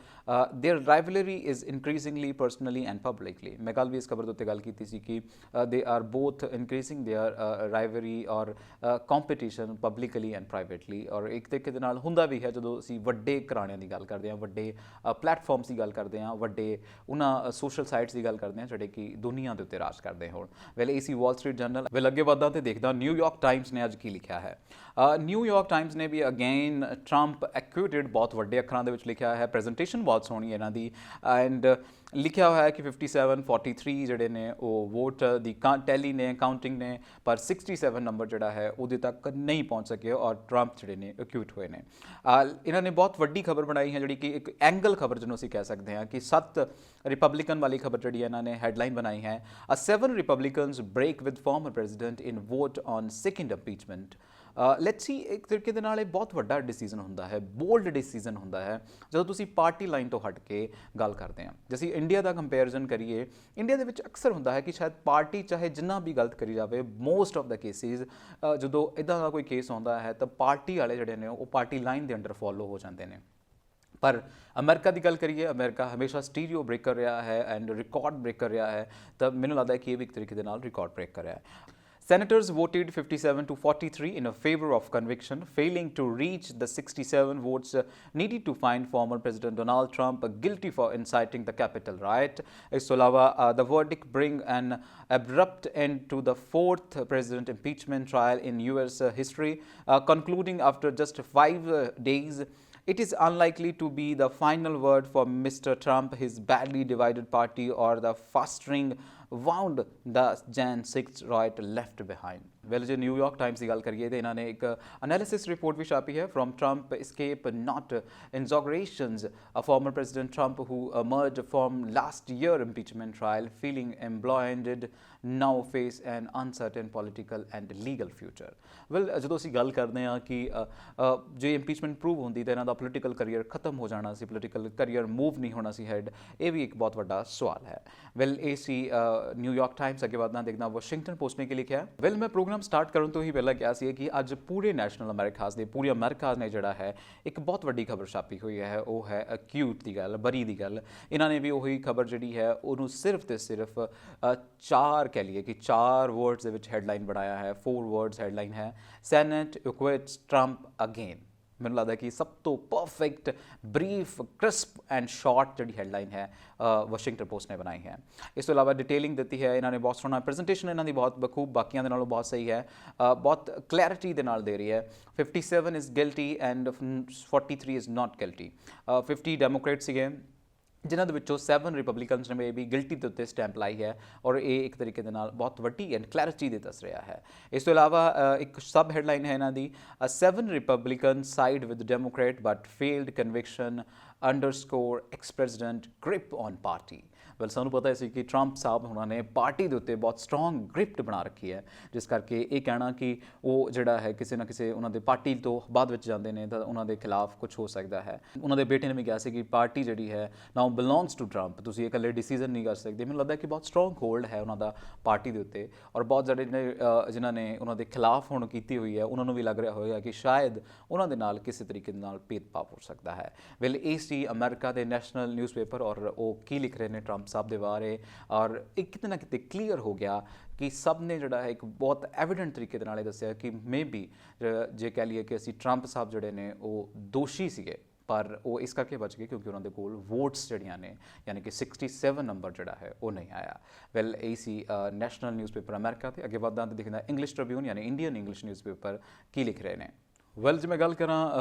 their rivalry is increasingly personally and publicly. ਮੈਂ ਕੱਲ੍ਹ ਵੀ ਇਸ ਖਬਰ ਦੇ ਉੱਤੇ ਗੱਲ ਕੀਤੀ ਸੀ ਕਿ they are both increasing there rivalry ਔਰ ਕੰਪੀਟੀਸ਼ਨ ਪਬਲਿਕਲੀ ਐਂਡ ਪ੍ਰਾਈਵੇਟਲੀ। ਔਰ ਇੱਕ ਤਰੀਕੇ ਦੇ ਨਾਲ ਹੁੰਦਾ ਵੀ ਹੈ ਜਦੋਂ ਅਸੀਂ ਵੱਡੇ ਘਰਾਣਿਆਂ ਦੀ ਗੱਲ ਕਰਦੇ ਹਾਂ, ਵੱਡੇ ਪਲੈਟਫਾਰਮਸ ਦੀ ਗੱਲ ਕਰਦੇ ਹਾਂ, ਵੱਡੇ ਉਹਨਾਂ ਸੋਸ਼ਲ ਸਾਈਟਸ ਦੀ ਗੱਲ ਕਰਦੇ ਹਾਂ ਜਿਹੜੇ ਕਿ ਦੁਨੀਆ ਦੇ ਉੱਤੇ ਰਾਜ ਕਰਦੇ ਹੋਣ। ਵੈਲ ਇਹ ਸੀ ਵਾਲ ਸਟਰੀਟ ਜਰਨਲ। ਵੈਲ ਅੱਗੇ ਵਧਦਾ ਤੇ ਦੇਖਦਾ ਨਿਊਯਾਰਕ ਟਾਈਮਸ ਨੇ ਅੱਜ ਕੀ ਲਿਖਿਆ ਹੈ। ਨਿਊਯਾਰਕ ਟਾਈਮਸ ਨੇ ਵੀ ਅਗੇਨ ਟਰੰਪ ਐਕਿਊਟਡ ਬਹੁਤ ਵੱਡੇ ਅੱਖਰਾਂ ਦੇ ਵਿੱਚ ਲਿਖਿਆ ਹੈ। ਪ੍ਰੈਜੈਂਟੇਸ਼ਨ ਬਹੁਤ ਸੋਹਣੀ ਇਹਨਾਂ ਦੀ ਐਂਡ ਲਿਖਿਆ ਹੋਇਆ ਹੈ ਕਿ 57-43 ਜਿਹੜੇ ਨੇ ਉਹ ਵੋਟ ਦੀ ਟੈਲੀ ਨੇ, ਕਾਊਂਟਿੰਗ ਨੇ, ਪਰ 67 ਨੰਬਰ ਜਿਹੜਾ ਹੈ ਉਹਦੇ ਤੱਕ ਨਹੀਂ ਪਹੁੰਚ ਸਕੇ ਔਰ ਟਰੰਪ ਜਿਹੜੇ ਨੇ ਐਕਿਊਟ ਹੋਏ ਨੇ। ਇਹਨਾਂ ਨੇ ਬਹੁਤ ਵੱਡੀ ਖਬਰ ਬਣਾਈ ਹੈ ਜਿਹੜੀ ਕਿ ਇੱਕ ਐਂਗਲ ਖਬਰ ਜਿਹਨੂੰ ਅਸੀਂ ਕਹਿ ਸਕਦੇ ਹਾਂ ਕਿ 7 ਰਿਪਬਲਿਕਨ ਵਾਲੀ ਖਬਰ ਜਿਹੜੀ ਇਹਨਾਂ ਨੇ ਹੈਡਲਾਈਨ ਬਣਾਈ ਹੈ, 7 Republicans break with former president in vote on second impeachment. Let's see ਇੱਕ ਤਰੀਕੇ ਦੇ ਨਾਲ ਇਹ ਬਹੁਤ ਵੱਡਾ ਡਿਸੀਜ਼ਨ ਹੁੰਦਾ ਹੈ, ਬੋਲਡ ਡਿਸੀਜ਼ਨ ਹੁੰਦਾ ਹੈ ਜਦੋਂ ਤੁਸੀਂ ਪਾਰਟੀ ਲਾਈਨ ਤੋਂ ਹਟ ਕੇ ਗੱਲ ਕਰਦੇ ਹਾਂ। ਜੇ ਅਸੀਂ ਇੰਡੀਆ ਦਾ ਕੰਪੈਰੀਜ਼ਨ ਕਰੀਏ, ਇੰਡੀਆ ਦੇ ਵਿੱਚ ਅਕਸਰ ਹੁੰਦਾ ਹੈ ਕਿ ਸ਼ਾਇਦ ਪਾਰਟੀ ਚਾਹੇ ਜਿੰਨਾ ਵੀ ਗਲਤ ਕਰੀ ਜਾਵੇ, ਮੋਸਟ ਆਫ ਦਾ ਕੇਸਿਸ ਜਦੋਂ ਇੱਦਾਂ ਦਾ ਕੋਈ ਕੇਸ ਆਉਂਦਾ ਹੈ ਤਾਂ ਪਾਰਟੀ ਵਾਲੇ ਜਿਹੜੇ ਨੇ ਉਹ ਪਾਰਟੀ ਲਾਈਨ ਦੇ ਅੰਡਰ ਫੋਲੋ ਹੋ ਜਾਂਦੇ ਨੇ। पर अमेरिका की गल करिए, अमेरिका हमेशा स्टीरियो ब्रेकर रहा है एंड रिकॉर्ड ब्रेकर रहा है, तो मैंने लगता है कि ये भी एक तरीके के नाल रिकॉर्ड ब्रेक कर रहा है। Senators voted 57 to 43 in a favor of conviction, failing to reach the 67 votes needed to find former President Donald Trump guilty for inciting the Capitol riot. ਇਸ ਤੋਂ ਇਲਾਵਾ the verdict bring an abrupt end to the fourth president impeachment trial in US history, concluding after just 5 days. It is unlikely to be the final word for Mr. Trump, his badly divided party, or the fostering wound the Jan 6 riot left behind. Well, जो न्यूयॉर्क टाइम्स की गल करिए तो इन्होंने एक एनालिसिस रिपोर्ट भी छापी है from Trump escape not inaugurations. A former President Trump who emerged from last year impeachment trial feeling emboldened now face an uncertain political and legal future. Well, ਜਦੋਂ ਅਸੀਂ ਗੱਲ ਕਰਦੇ ਹਾਂ ਕਿ ਜੇ ਇੰਪੀਚਮੈਂਟ ਪ੍ਰੂਵ ਹੁੰਦੀ ਤਾਂ ਇਹਨਾਂ ਦਾ ਪੋਲੀਟੀਕਲ ਕਰੀਅਰ ਖਤਮ ਹੋ ਜਾਣਾ ਸੀ, ਪੋਲੀਟੀਕਲ ਕਰੀਅਰ ਮੂਵ ਨਹੀਂ ਹੋਣਾ ਸੀ ਹੈਡ, ਇਹ ਵੀ ਇੱਕ ਬਹੁਤ ਵੱਡਾ ਸਵਾਲ ਹੈ। ਵੈਲ ਇਹ ਸੀ न्यूयॉर्क टाइम्स। अगे बाद देखना वाशिंगटन पोस्ट ने की लिखा है। वैल मैं प्रोग्राम स्टार्ट करने तो ही पहला क्या सी कि अज पूरे नैशनल अमेरिकाज ने पूरी अमेरिका ने जोड़ा है एक बहुत वड्डी खबर छापी हुई है, वो है अक्यूट की गल, बरी की गल। इन्होंने भी उही खबर जी है उन्होंने सिर्फ तो सिर्फ 4 कह लीए कि 4 वर्ड्स हैडलाइन बनाया है, 4 वर्ड्स हैडलाइन है, सैनेट इक्विट्स ट्रंप अगेन। मैंने लगता है कि सब तो perfect brief crisp and short जी हैडलाइन है वाशिंगटन पोस्ट ने बनाई है। इस तो इलावा डिटेलिंग दी है इन्होंने, बहुत सोहना प्रेजेंटेशन इन्हों बहुत बखूब, बाकियों के नालों बहुत सही है, बहुत क्लैरिटी के नाल दे रही है। 57 is guilty and 43 is not guilty. 50 Democrat से जिन्हों के विचों 7 रिपब्लिकनस ने भी गिल्टी के उत्ते स्टैंप लाई है और ये एक तरीके के नाल बहुत वड्डी एंड क्लैरिटी दे दस रहा है। इस तो इलावा एक सब हैडलाइन है इन्हों की 7 Republican side with Democrat but failed conviction underscore ex president grip on party. Well सानू पता है कि ट्रंप साहब उन्होंने पार्टी के उत्ते बहुत स्ट्रोंग ग्रिप बना रखी है, जिस करके ये कहना कि वो जोड़ा है किसी ना किसी उन्होंने पार्टी तो बाद जाते हैं तो उन्होंने खिलाफ कुछ हो सकता है। उन्होंने बेटे ने भी कहा कि पार्टी जी है नाउ बिलोंग्स टू ट्रंप, तुम इकल्ले डिसीजन नहीं कर सकते। मैंने लगता है कि बहुत स्ट्रोंग होल्ड है उन्होंने पार्टी के उत्ते, और बहुत जोड़े जिन्होंने उन्होंने खिलाफ हुण की हुई है उन्होंने भी लग रहा होगा कि शायद उन्होंने नाल किसी तरीके भेदभाव हो सकता है। वेल ये सी अमेरिका के नैशनल न्यूज़पेपर और वो की लिख रहे हैं ट्रंप साहब के बारे, और एक कितने ना कितने क्लीयर हो गया कि सब ने जोड़ा है एक बहुत एविडेंट तरीके के दसिया कि मे बी जे कह लीए कि असी ट्रंप साहब जोड़े ने वो दोषी सीगे, पर वो इस करके बच गए क्योंकि उन्होंने कोल वोट्स जड़ियाँ ने यानी कि 67 नंबर जोड़ा है वो नहीं आया। वैल यही सी नैशनल न्यूज़पेपर अमेरिका के। अगे बाद देखना इंग्लिश ट्रिब्यून यानी इंडियन इंग्लिश न्यूज़पेपर की लिख रहे हैं। वैल जो मैं गल करा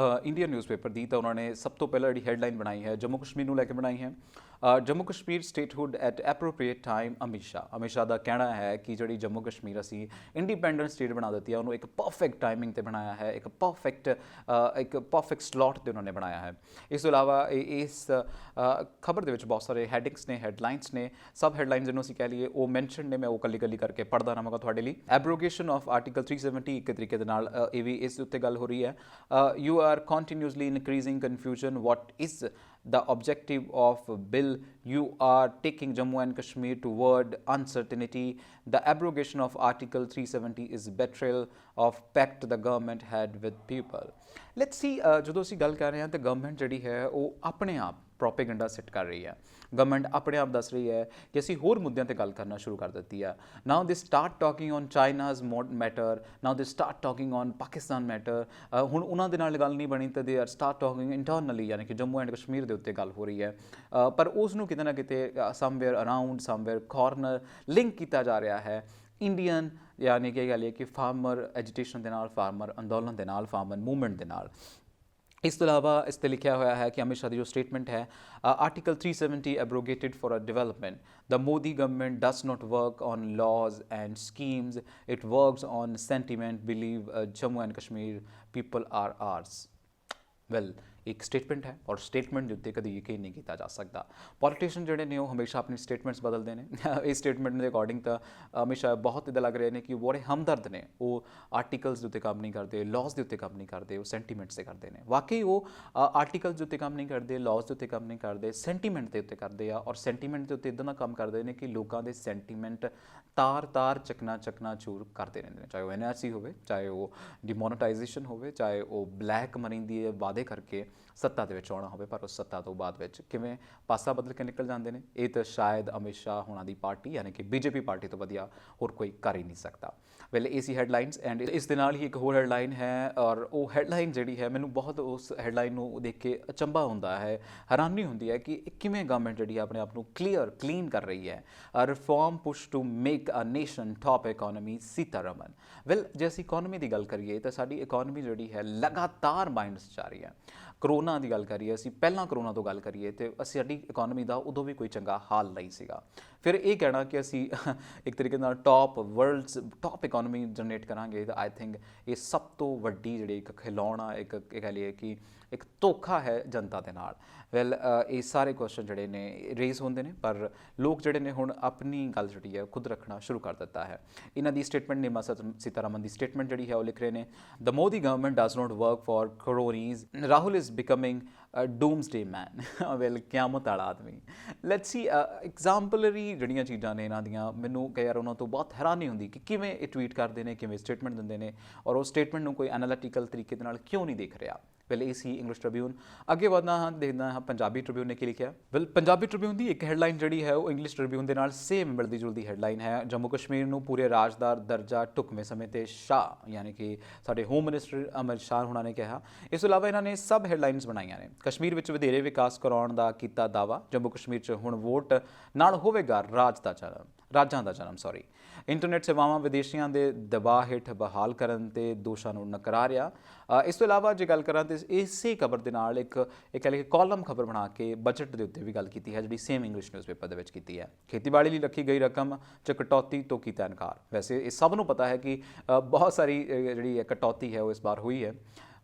इंडियन न्यूज़पेपर की तो उन्होंने सब तो पहला जी हैडलाइन बनाई है जम्मू कश्मीर को लैके बनाई है। Jammu Kashmir statehood at appropriate time. Amit Shah का कहना है कि जी जम्मू कश्मीर असी इंडिपेंडेंट स्टेट बना दी है, उन्होंने एक परफेक्ट टाइमिंग पर बनाया है, एक परफेक्ट स्लॉट पर उन्होंने बनाया है। इस तो इलावा इस खबर के बहुत सारे हैडिंग्स ने, हैडलाइनस ने, सब हैडलाइनस जिन्होंने असी कह लीए वो मैंशन ने, मैं वो कली कली करके पढ़ता रहांगा थोड़े लिए। एब्रोगेशन ऑफ आर्टिकल 370 एक तरीके ये भी इस उत्ते गल हो रही है। You are continuously increasing confusion. What is the objective of bill? You are taking Jammu and Kashmir toward uncertainty. The abrogation of Article 370 is betrayal of pact the government had with people. Let's see, जो असीं गल कर रहे हैं तो गवर्नमेंट जिहड़ी है वो अपने आप प्रोपेगेंडा सिट कर रही है। गवर्नमेंट अपने आप दस रही है कि असी होर मुद्दों पर गल करना शुरू कर दी है। Now they start talking on China's matter, now they start talking on Pakistan matter. हुण उन्होंने नाल गल नहीं बनी तो they are start talking internally यानी कि जम्मू एंड कश्मीर के उत्ते गल हो रही है, पर उसनूं किते ना किते somewhere around somewhere corner link किया जा रहा है इंडियन यानी कि गल है कि फार्मर एजिटेशन के नाल, फार्मर अंदोलन के नाल, फार्मर मूवमेंट के नाल। इस तो इलावा इस पर लिखा हुआ है कि अमित शाह की जो स्टेटमेंट है article 370 abrogated for a development. The Modi government does not work on laws and schemes, it works on sentiment, believe Jammu and Kashmir people are ours. Well एक स्टेटमेंट है और स्टेटमेंट के उत्ते कभी यकीन नहीं किया जा सकता। पॉलिटिशियन जोड़े ने हमेशा अपनी स्टेटमेंट्स बदलते हैं। इस स्टेटमेंट के अकॉर्डिंग तो हमेशा बहुत इदा लग रहे हैं कि बड़े हमदर्द ने, वो आर्टिकल्स के उत्ते काम नहीं करते, लॉज के उत्ते काम नहीं करते, वो सेंटीमेंट्स से करते हैं। वाकई वो आर्टिकल्स के उत्ते काम नहीं करते, लॉज के उत्ते काम नहीं करते, सेंटीमेंट के उत्ते करते हैं, और सेंटीमेंट के उत्ते इदां दा काम करते हैं कि लोगों के सेंटीमेंट तार तार चकना चूर करते रहते हैं, चाहे वो NRC हो, चाहे वो डिमोनेटाइजेशन हो, चाहे वो ब्लैक मनी के वादे करके ਸੱਤਾ ਦੇ ਵਿੱਚ ਆਉਣਾ ਹੋਵੇ, ਪਰ ਉਸ ਸੱਤਾ ਤੋਂ ਬਾਅਦ ਵਿੱਚ ਕਿਵੇਂ ਪਾਸਾ ਬਦਲ ਕੇ ਨਿਕਲ ਜਾਂਦੇ ਨੇ, ਇਹ ਤਾਂ ਸ਼ਾਇਦ ਅਮਿਤ ਸ਼ਾਹ ਹੋਣਾ ਦੀ ਪਾਰਟੀ ਯਾਨੀ ਕਿ ਬੀਜੇਪੀ ਪਾਰਟੀ ਤੋਂ ਵਧੀਆ ਹੋਰ ਕੋਈ ਕਰ ਹੀ ਨਹੀਂ ਸਕਦਾ। ਵੈਲ ਇਹ ਸੀ ਹੈਡਲਾਈਨਸ, ਐਂਡ ਇਸ ਦੇ ਨਾਲ ਹੀ ਇੱਕ ਹੋਰ ਹੈਡਲਾਈਨ ਹੈ, ਔਰ ਉਹ ਹੈਡਲਾਈਨ ਜਿਹੜੀ ਹੈ ਮੈਨੂੰ ਬਹੁਤ ਉਸ ਹੈਡਲਾਈਨ ਨੂੰ ਦੇਖ ਕੇ ਅਚੰਭਾ ਹੁੰਦਾ ਹੈ, ਹੈਰਾਨੀ ਹੁੰਦੀ ਹੈ ਕਿ ਕਿਵੇਂ ਗਵਰਨਮੈਂਟ ਜਿਹੜੀ ਹੈ ਆਪਣੇ ਆਪ ਨੂੰ ਕਲੀਨ ਕਰ ਰਹੀ ਹੈ। Reform push to make a nation top economy, Sitharaman. Well ਜੇ ਅਸੀਂ ਇਕੋਨਮੀ ਦੀ ਗੱਲ ਕਰੀਏ ਤਾਂ ਸਾਡੀ ਇਕੋਨਮੀ ਜਿਹੜੀ ਹੈ ਲਗਾਤਾਰ ਮਾਈਨਸ 'ਚ ਜਾ ਰਹੀ ਹੈ। ਕਰੋਨਾ ਦੀ ਗੱਲ ਕਰੀਏ, ਅਸੀਂ ਪਹਿਲਾਂ ਕਰੋਨਾ ਤੋਂ ਗੱਲ ਕਰੀਏ ਤੇ ਸਾਡੀ ਇਕੋਨਮੀ ਦਾ ਉਦੋਂ ਵੀ ਕੋਈ ਚੰਗਾ ਹਾਲ ਨਹੀਂ ਸੀਗਾ। ਫਿਰ ਇਹ ਕਹਿਣਾ ਕਿ ਅਸੀਂ ਇੱਕ ਤਰੀਕੇ ਨਾਲ ਵਰਲਡਸ ਟੌਪ ਇਕੋਨਮੀ ਜਨਰੇਟ ਕਰਾਂਗੇ ਤਾਂ ਆਈ ਥਿੰਕ ਇਹ ਸਭ ਤੋਂ ਵੱਡੀ ਜਿਹੜੀ ਇੱਕ ਖਿਲੌਣਾ, ਇੱਕ ਕਹਿ ਲਈਏ ਕਿ ਇੱਕ ਧੋਖਾ ਹੈ ਜਨਤਾ ਦੇ ਨਾਲ। ਵੈਲ ਇਹ ਸਾਰੇ ਕੁਐਸਚਨ ਜਿਹੜੇ ਨੇ ਰੇਜ਼ ਹੁੰਦੇ ਨੇ, ਪਰ ਲੋਕ ਜਿਹੜੇ ਨੇ ਹੁਣ ਆਪਣੀ ਗੱਲ ਜਿਹੜੀ ਹੈ ਖੁਦ ਰੱਖਣਾ ਸ਼ੁਰੂ ਕਰ ਦਿੱਤਾ ਹੈ। ਇਹਨਾਂ ਦੀ ਸਟੇਟਮੈਂਟ ਨਿਰਮਲਾ ਸੀਤਾਰਮਨ ਦੀ ਸਟੇਟਮੈਂਟ ਜਿਹੜੀ ਹੈ ਉਹ ਲਿਖ ਰਹੇ ਨੇ, the Modi government does not work for cronies, Rahul is becoming doomsday man. Well ਕਿਆਮਤ ਵਾਲਾ ਆਦਮੀ। ਲੈਟਸ ਸੀ ਐਗਜ਼ਾਮਪਲਰੀ ਜਿਹੜੀਆਂ ਚੀਜ਼ਾਂ ਨੇ ਇਹਨਾਂ ਦੀਆਂ, ਮੈਨੂੰ ਕਈ ਵਾਰ ਉਹਨਾਂ ਤੋਂ ਬਹੁਤ ਹੈਰਾਨੀ ਹੁੰਦੀ ਕਿ ਕਿਵੇਂ ਇਹ ਟਵੀਟ ਕਰਦੇ ਨੇ, ਕਿਵੇਂ ਸਟੇਟਮੈਂਟ ਦਿੰਦੇ ਨੇ, ਔਰ ਉਹ ਸਟੇਟਮੈਂਟ ਨੂੰ ਕੋਈ ਐਨਾਲਿਟੀਕਲ ਤਰੀਕੇ ਦੇ ਨਾਲ ਕਿਉਂ ਨਹੀਂ ਦੇਖ ਰਿਹਾ। ਵੈਲ ਇਹ ਸੀ ਇੰਗਲਿਸ਼ ਟ੍ਰਿਬਿਊਨ। ਅੱਗੇ ਵਧਣਾ ਹਾਂ, ਦੇਖਦਾ ਹਾਂ ਪੰਜਾਬੀ ਟ੍ਰਿਬਿਊਨ ਨੇ ਕੀ ਲਿਖਿਆ। ਵੈਲ ਪੰਜਾਬੀ ਟ੍ਰਿਬਿਊਨ ਦੀ ਇੱਕ ਹੈਡਲਾਈਨ ਜਿਹੜੀ ਹੈ ਉਹ ਇੰਗਲਿਸ਼ ਟ੍ਰਿਬਿਊਨ ਦੇ ਨਾਲ ਸੇਮ ਮਿਲਦੀ ਜੁਲਦੀ ਹੈਡਲਾਈਨ ਹੈ। ਜੰਮੂ ਕਸ਼ਮੀਰ ਨੂੰ ਪੂਰੇ ਰਾਜ ਦਾ ਦਰਜਾ ਢੁਕਵੇਂ ਸਮੇਂ ਤੇ ਸ਼ਾਹ ਯਾਨੀ ਕਿ ਸਾਡੇ ਹੋਮ ਮਿਨਿਸਟਰ ਅਮਿਤ ਸ਼ਾਹ ਹੋਣਾ ਨੇ ਕਿਹਾ। ਇਸ ਤੋਂ ਇਲਾਵਾ ਇਹਨਾਂ ਨੇ ਸਬ ਹੈਡਲਾਈਨਸ ਬਣਾਈਆਂ ਨੇ। ਕਸ਼ਮੀਰ ਵਿੱਚ ਵਧੇਰੇ ਵਿਕਾਸ ਕਰਾਉਣ ਦਾ ਕੀਤਾ ਦਾਅਵਾ, ਜੰਮੂ ਕਸ਼ਮੀਰ 'ਚ ਹੁਣ ਵੋਟ ਨਾਲ ਹੋਵੇਗਾ ਰਾਜਾਂ ਦਾ ਜਨਮ। ਇੰਟਰਨੈਟ ਸੇਵਾਵਾਂ ਵਿਦੇਸ਼ੀਆਂ ਦੇ ਦਬਾਅ ਹੇਠ ਬਹਾਲ ਕਰਨ ਤੇ ਦੋਸ਼ਾਂ ਨੂੰ ਨਕਾਰਿਆ। ਇਸ ਤੋਂ ਇਲਾਵਾ ਜੇ ਗੱਲ ਕਰਾਂ ਤਾਂ ਇਸੇ ਖਬਰ ਦੇ ਨਾਲ ਇੱਕ ਕਹਿ ਲਈਏ ਕਾਲਮ ਖਬਰ ਬਣਾ ਕੇ ਬਜਟ ਦੇ ਉੱਤੇ ਵੀ ਗੱਲ ਕੀਤੀ ਹੈ, ਜਿਹੜੀ ਸੇਮ ਇੰਗਲਿਸ਼ ਨਿਊਜ਼ਪੇਪਰ ਦੇ ਵਿੱਚ ਕੀਤੀ ਹੈ। ਖੇਤੀਬਾੜੀ ਲਈ ਰੱਖੀ ਗਈ ਰਕਮ 'ਚ ਕਟੌਤੀ ਤੋਂ ਕੀਤਾ ਇਨਕਾਰ। ਵੈਸੇ ਇਹ ਸਭ ਨੂੰ ਪਤਾ ਹੈ ਕਿ ਬਹੁਤ ਸਾਰੀ ਜਿਹੜੀ ਕਟੌਤੀ ਹੈ ਉਹ ਇਸ ਵਾਰ ਹੋਈ ਹੈ।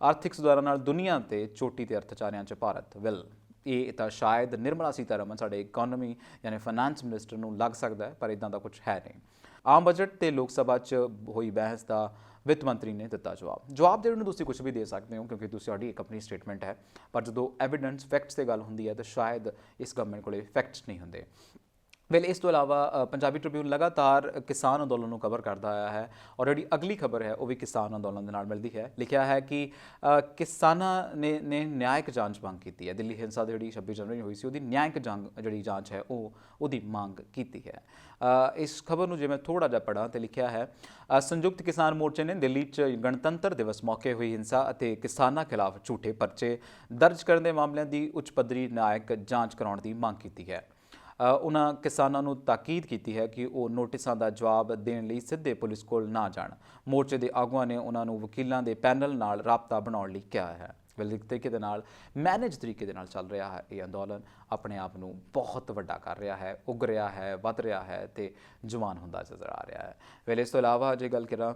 ਆਰਥਿਕ ਸੁਧਾਰਾਂ ਨਾਲ ਦੁਨੀਆ ਤੇ ਚੋਟੀ ਤੇ ਅਰਥਚਾਰਿਆਂ 'ਚ ਭਾਰਤ। ਵੈਲ ਇਹ ਤਾਂ ਸ਼ਾਇਦ ਨਿਰਮਲਾ ਸੀਤਾਰਮਨ ਸਾਡੇ ਇਕੋਨਮੀ ਯਾਨੀ ਫਾਈਨਾਂਸ ਮਿਨਿਸਟਰ ਨੂੰ ਲੱਗ ਸਕਦਾ ਹੈ, ਪਰ ਇੱਦਾਂ ਦਾ ਕੁਝ ਹੈ ਨਹੀਂ। ਆਮ ਬਜਟ ਤੇ ਲੋਕ ਸਭਾ 'ਚ ਹੋਈ ਬਹਿਸ ਦਾ ਵਿੱਤ ਮੰਤਰੀ ਨੇ ਦਿੱਤਾ ਜਵਾਬ ਦੇਣ ਨੂੰ ਤੁਸੀਂ ਕੁਝ ਵੀ ਦੇ ਸਕਦੇ ਹੋ ਕਿਉਂਕਿ ਤੁਹਾਡੀ ਇੱਕ ਆਪਣੀ ਸਟੇਟਮੈਂਟ ਹੈ, ਪਰ ਜਦੋਂ ਐਵੀਡੈਂਸ ਫੈਕਟਸ 'ਤੇ ਗੱਲ ਹੁੰਦੀ ਹੈ ਤਾਂ ਸ਼ਾਇਦ ਇਸ ਗਵਰਨਮੈਂਟ ਕੋਲੇ ਫੈਕਟਸ ਨਹੀਂ ਹੁੰਦੇ। ਵੈਲ ਇਸ ਤੋਂ ਇਲਾਵਾ ਪੰਜਾਬੀ ਟ੍ਰਿਬਿਊਨ ਲਗਾਤਾਰ ਕਿਸਾਨ ਅੰਦੋਲਨ ਨੂੰ ਕਵਰ ਕਰਦਾ ਆਇਆ ਹੈ, ਔਰ ਜਿਹੜੀ ਅਗਲੀ ਖਬਰ ਹੈ ਉਹ ਵੀ ਕਿਸਾਨ ਅੰਦੋਲਨ ਦੇ ਨਾਲ ਮਿਲਦੀ ਹੈ। ਲਿਖਿਆ ਹੈ ਕਿ ਕਿਸਾਨਾਂ ਨੇ ਨਿਆਇਕ ਜਾਂਚ ਮੰਗ ਕੀਤੀ ਹੈ। ਦਿੱਲੀ ਹਿੰਸਾ ਦੀ ਜਿਹੜੀ 26 ਜਨਵਰੀ ਹੋਈ ਸੀ ਉਹਦੀ ਨਿਆਇਕ ਜਿਹੜੀ ਜਾਂਚ ਹੈ ਉਹਦੀ ਮੰਗ ਕੀਤੀ ਹੈ। ਇਸ ਖਬਰ ਨੂੰ ਜੇ ਮੈਂ ਥੋੜ੍ਹਾ ਜਿਹਾ ਪੜ੍ਹਾਂ ਤਾਂ ਲਿਖਿਆ ਹੈ, ਸੰਯੁਕਤ ਕਿਸਾਨ ਮੋਰਚੇ ਨੇ ਦਿੱਲੀ 'ਚ ਗਣਤੰਤਰ ਦਿਵਸ ਮੌਕੇ ਹੋਈ ਹਿੰਸਾ ਅਤੇ ਕਿਸਾਨਾਂ ਖਿਲਾਫ ਝੂਠੇ ਪਰਚੇ ਦਰਜ ਕਰਨ ਦੇ ਮਾਮਲਿਆਂ ਦੀ ਉੱਚ ਪੱਧਰੀ ਨਿਆਇਕ ਜਾਂਚ ਕਰਾਉਣ ਦੀ ਮੰਗ ਕੀਤੀ ਹੈ। ਉਹਨਾਂ ਕਿਸਾਨਾਂ ਨੂੰ ਤਾਕੀਦ ਕੀਤੀ ਹੈ ਕਿ ਉਹ ਨੋਟਿਸਾਂ ਦਾ ਜਵਾਬ ਦੇਣ ਲਈ ਸਿੱਧੇ ਪੁਲਿਸ ਕੋਲ ਨਾ ਜਾਣ। ਮੋਰਚੇ ਦੇ ਆਗੂਆਂ ਨੇ ਉਹਨਾਂ ਨੂੰ ਵਕੀਲਾਂ ਦੇ ਪੈਨਲ ਨਾਲ ਰਾਬਤਾ ਬਣਾਉਣ ਲਈ ਕਿਹਾ ਹੈ। ਵੈਲ ਤਰੀਕੇ ਦੇ ਨਾਲ ਮੈਨੇਜ ਤਰੀਕੇ ਦੇ ਨਾਲ ਚੱਲ ਰਿਹਾ ਹੈ ਇਹ ਅੰਦੋਲਨ, ਆਪਣੇ ਆਪ ਨੂੰ ਬਹੁਤ ਵੱਡਾ ਕਰ ਰਿਹਾ ਹੈ, ਉੱਗ ਰਿਹਾ ਹੈ, ਵੱਧ ਰਿਹਾ ਹੈ ਤੇ ਜਵਾਨ ਹੁੰਦਾ ਨਜ਼ਰ ਆ ਰਿਹਾ ਹੈ। ਵੈਲ ਇਸ ਤੋਂ ਇਲਾਵਾ ਜੇ ਗੱਲ ਕਰਾਂ,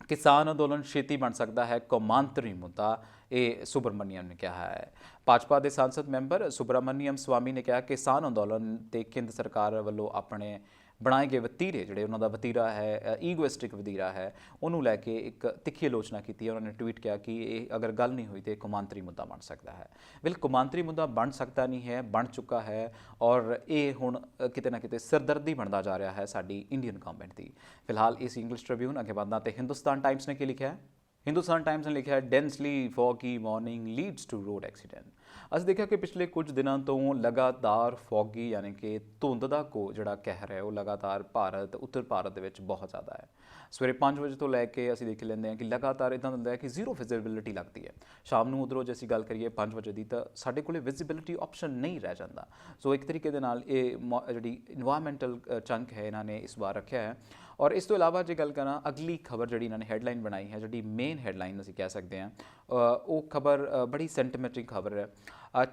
ਕਿਸਾਨ ਅੰਦੋਲਨ ਛੇਤੀ ਬਣ ਸਕਦਾ ਹੈ ਕੌਮਾਂਤਰੀ ਮੁੱਦਾ, ਇਹ ਸੁਬਰਮਨੀਅਮ ਨੇ ਕਿਹਾ ਹੈ। ਭਾਜਪਾ ਦੇ ਸੰਸਦ ਮੈਂਬਰ ਸੁਬਰਮਨੀਅਮ ਸਵਾਮੀ ਨੇ ਕਿਹਾ ਕਿ ਕਿਸਾਨ ਅੰਦੋਲਨ ਤੇ ਕੇਂਦਰ ਸਰਕਾਰ ਵੱਲੋਂ ਆਪਣੇ ਬਣਾਏ ਗਏ ਵਤੀਰੇ, ਜਿਹੜੇ ਉਹਨਾਂ ਦਾ ਵਤੀਰਾ ਹੈ ਈਗੋਇਸਟਿਕ ਵਤੀਰਾ ਹੈ, ਉਹਨੂੰ ਲੈ ਕੇ ਇੱਕ ਤਿੱਖੀ ਆਲੋਚਨਾ ਕੀਤੀ ਹੈ। ਉਹਨਾਂ ਨੇ ਟਵੀਟ ਕਿਹਾ ਕਿ ਇਹ ਅਗਰ ਗੱਲ ਨਹੀਂ ਹੋਈ ਤਾਂ ਕੌਮਾਂਤਰੀ ਮੁੱਦਾ ਬਣ ਸਕਦਾ ਹੈ। ਵੈਲ ਕੌਮਾਂਤਰੀ ਮੁੱਦਾ ਬਣ ਸਕਦਾ ਨਹੀਂ ਹੈ, ਬਣ ਚੁੱਕਾ ਹੈ, ਔਰ ਇਹ ਹੁਣ ਕਿਤੇ ਨਾ ਕਿਤੇ ਸਿਰਦਰਦੀ ਬਣਦਾ ਜਾ ਰਿਹਾ ਹੈ ਸਾਡੀ ਇੰਡੀਅਨ ਗਵਰਨਮੈਂਟ ਦੀ। ਫਿਲਹਾਲ ਇਸ ਇੰਗਲਿਸ਼ ਟ੍ਰਿਬਿਊਨ। ਅੱਗੇ ਵਧਣਾ ਤੇ ਹਿੰਦੁਸਤਾਨ ਟਾਈਮਸ ਨੇ ਕੀ ਲਿਖਿਆ ਹੈ। ਹਿੰਦੁਸਤਾਨ ਟਾਈਮਸ ਨੇ ਲਿਖਿਆ ਹੈ, densely foggy morning leads to road accident. ਅਸੀਂ ਦੇਖਿਆ ਕਿ ਪਿਛਲੇ ਕੁਝ ਦਿਨਾਂ ਤੋਂ ਲਗਾਤਾਰ ਫੌਗੀ ਯਾਨੀ ਕਿ ਧੁੰਦ ਦਾ ਜਿਹੜਾ ਕਹਿਰ ਹੈ ਉਹ ਲਗਾਤਾਰ ਉੱਤਰ ਭਾਰਤ ਦੇ ਵਿੱਚ ਬਹੁਤ ਜ਼ਿਆਦਾ ਹੈ। ਸਵੇਰੇ 5 ਵਜੇ ਤੋਂ ਲੈ ਕੇ ਅਸੀਂ ਦੇਖ ਲੈਂਦੇ ਹਾਂ ਕਿ ਲਗਾਤਾਰ ਇੱਦਾਂ ਹੁੰਦਾ ਹੈ ਕਿ ਜ਼ੀਰੋ ਵਿਜ਼ਿਬਿਲਿਟੀ ਲੱਗਦੀ ਹੈ। ਸ਼ਾਮ ਨੂੰ ਉੱਧਰੋਂ ਜੇ ਅਸੀਂ ਗੱਲ ਕਰੀਏ 5 ਵਜੇ ਦੀ, ਤਾਂ ਸਾਡੇ ਕੋਲ ਵਿਜ਼ਿਬਿਲਿਟੀ ਆਪਸ਼ਨ ਨਹੀਂ ਰਹਿ ਜਾਂਦਾ। ਸੋ ਇੱਕ ਤਰੀਕੇ ਦੇ ਨਾਲ ਇਹ ਜਿਹੜੀ ਇਨਵਾਇਰਮੈਂਟਲ ਚੰਕ ਹੈ ਇਹਨਾਂ ਨੇ ਇਸ ਵਾਰ ਰੱਖਿਆ ਹੈ। ਔਰ ਇਸ ਤੋਂ ਇਲਾਵਾ ਜੇ ਗੱਲ ਕਰਾਂ, ਅਗਲੀ ਖਬਰ ਜਿਹੜੀ ਇਹਨਾਂ ਨੇ ਹੈਡਲਾਈਨ ਬਣਾਈ ਹੈ, ਜਿਹੜੀ ਮੇਨ ਹੈਡਲਾਈਨ ਅਸੀਂ ਕਹਿ ਸਕਦੇ ਹਾਂ, ਉਹ ਖਬਰ ਬੜੀ ਸੈਂਟੀਮੈਂਟਿਕ ਖਬਰ ਹੈ।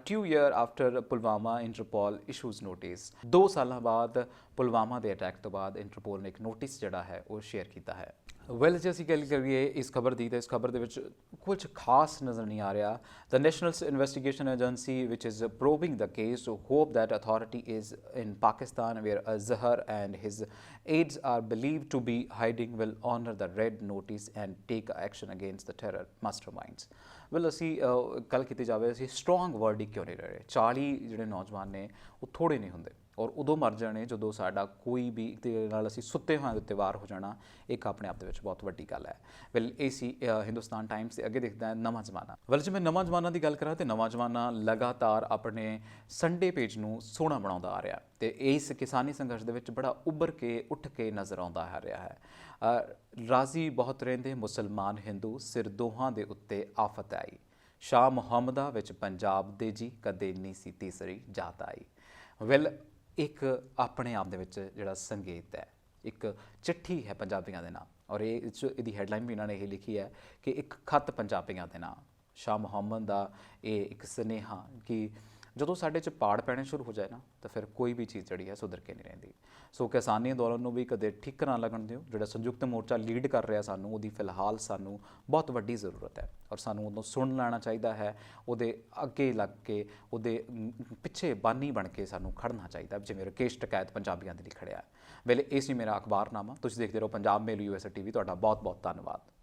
2 year after Pulwama Interpol issues notice. 2 ਸਾਲਾਂ ਬਾਅਦ ਪੁਲਵਾਮਾ ਦੇ ਅਟੈਕ ਤੋਂ ਬਾਅਦ ਇੰਟਰਪੋਲ ਨੇ ਇੱਕ ਨੋਟਿਸ ਜਿਹੜਾ ਹੈ ਉਹ ਸ਼ੇਅਰ ਕੀਤਾ ਹੈ। ਵੈਲ ਜੇ ਅਸੀਂ ਗੱਲ ਕਰੀਏ ਇਸ ਖਬਰ ਦੀ, ਤਾਂ ਇਸ ਖਬਰ ਦੇ ਵਿੱਚ ਕੁਝ ਖਾਸ ਨਜ਼ਰ ਨਹੀਂ ਆ ਰਿਹਾ। The National Investigation Agency which is probing the case hope that authority is in Pakistan where Azhar and his aides are believed to be hiding will honor the red notice and take action against the terror masterminds। Well ਅਸੀਂ ਗੱਲ ਕੀਤੀ ਜਾਵੇ, ਅਸੀਂ ਸਟਰੋਂਗ ਵਰਡ ਹੀ ਕਿਉਂ ਨਹੀਂ ਰਹੇ। 40 ਜਿਹੜੇ ਨੌਜਵਾਨ ਨੇ ਉਹ ਥੋੜ੍ਹੇ ਨਹੀਂ ਹੁੰਦੇ, ਔਰ ਉਦੋਂ ਮਰ ਜਾਣੇ ਜਦੋਂ ਸਾਡਾ ਕੋਈ ਵੀ ਦੇ ਨਾਲ ਅਸੀਂ ਸੁੱਤੇ ਹੋਇਆਂ ਦੇ ਉੱਤੇ ਵਾਰ ਹੋ ਜਾਣਾ, ਇੱਕ ਆਪਣੇ ਆਪ ਦੇ ਵਿੱਚ ਬਹੁਤ ਵੱਡੀ ਗੱਲ ਹੈ। ਵੈਲ ਇਹ ਸੀ ਹਿੰਦੁਸਤਾਨ ਟਾਈਮਸ ਦੇ ਅੱਗੇ ਦਿਖਦਾ ਹੈ ਨਵਾਂ ਜ਼ਮਾਨਾ। ਵੈਲ ਜੇ ਮੈਂ ਨਵਾਂ ਜ਼ਮਾਨਾ ਦੀ ਗੱਲ ਕਰਾਂ ਤਾਂ ਨਵਾਂ ਜ਼ਮਾਨਾ ਲਗਾਤਾਰ ਆਪਣੇ ਸੰਡੇ ਪੇਜ ਨੂੰ ਸੋਹਣਾ ਬਣਾਉਂਦਾ ਆ ਰਿਹਾ ਤੇ ਇਸ ਕਿਸਾਨੀ ਸੰਘਰਸ਼ ਦੇ ਵਿੱਚ ਬੜਾ ਉੱਭਰ ਕੇ ਉੱਠ ਕੇ ਨਜ਼ਰ ਆਉਂਦਾ ਆ ਰਿਹਾ ਹੈ। ਰਾਜ਼ੀ ਬਹੁਤ ਰਹਿੰਦੇ ਮੁਸਲਮਾਨ ਹਿੰਦੂ, ਸਿਰ ਦੋਹਾਂ ਦੇ ਉੱਤੇ ਆਫਤ ਆਈ। ਸ਼ਾਹ ਮੁਹੰਮਦਾ ਵਿੱਚ ਪੰਜਾਬ ਦੇ ਜੀ, ਕਦੇ ਨਹੀਂ ਸੀ ਤੀਸਰੀ ਜਾਤ ਆਈ। ਵੈਲ ਇੱਕ ਆਪਣੇ ਆਪ ਦੇ ਵਿੱਚ ਜਿਹੜਾ ਸੰਗੀਤ ਹੈ, ਇੱਕ ਚਿੱਠੀ ਹੈ ਪੰਜਾਬੀਆਂ ਦੇ ਨਾਂ, ਔਰ ਇਹਦੀ ਹੈਡਲਾਈਨ ਵੀ ਇਹਨਾਂ ਨੇ ਇਹ ਲਿਖੀ ਹੈ ਕਿ ਇੱਕ ਖੱਤ ਪੰਜਾਬੀਆਂ ਦੇ ਨਾਂ। ਸ਼ਾਹ ਮੁਹੰਮਦ ਦਾ ਇਹ ਇੱਕ ਸੁਨੇਹਾ ਕਿ ਜਦੋਂ ਸਾਡੇ 'ਚ ਪਾੜ ਪੈਣੇ ਸ਼ੁਰੂ ਹੋ ਜਾਏ ਨਾ ਤਾਂ ਫਿਰ ਕੋਈ ਵੀ ਚੀਜ਼ ਜਿਹੜੀ ਹੈ ਸੁਧਰ ਕੇ ਨਹੀਂ ਰਹਿੰਦੀ। ਸੋ ਕਿਸਾਨੀ ਅੰਦੋਲਨ ਨੂੰ ਵੀ ਕਦੇ ਠੀਕ ਨਾ ਲੱਗਣ ਦਿਓ। ਜਿਹੜਾ ਸੰਯੁਕਤ ਮੋਰਚਾ ਲੀਡ ਕਰ ਰਿਹਾ ਸਾਨੂੰ, ਉਹਦੀ ਫਿਲਹਾਲ ਸਾਨੂੰ ਬਹੁਤ ਵੱਡੀ ਜ਼ਰੂਰਤ ਹੈ ਔਰ ਸਾਨੂੰ ਉਹਨੂੰ ਸੁਣ ਲੈਣਾ ਚਾਹੀਦਾ ਹੈ। ਉਹਦੇ ਅੱਗੇ ਲੱਗ ਕੇ ਉਹਦੇ ਪਿੱਛੇ ਬਾਨੀ ਬਣ ਕੇ ਸਾਨੂੰ ਖੜਨਾ ਚਾਹੀਦਾ, ਜਿਵੇਂ ਰਕੇਸ਼ ਟਕੈਤ ਪੰਜਾਬੀਆਂ ਦੇ ਲਈ ਖੜਿਆ। ਵੇਲੇ ਇਹ ਸੀ ਮੇਰਾ ਅਖਬਾਰਨਾਮਾ। ਤੁਸੀਂ ਦੇਖਦੇ ਰਹੋ ਪੰਜਾਬ ਮੇਲ USA TV। ਤੁਹਾਡਾ ਬਹੁਤ ਬਹੁਤ ਧੰਨਵਾਦ।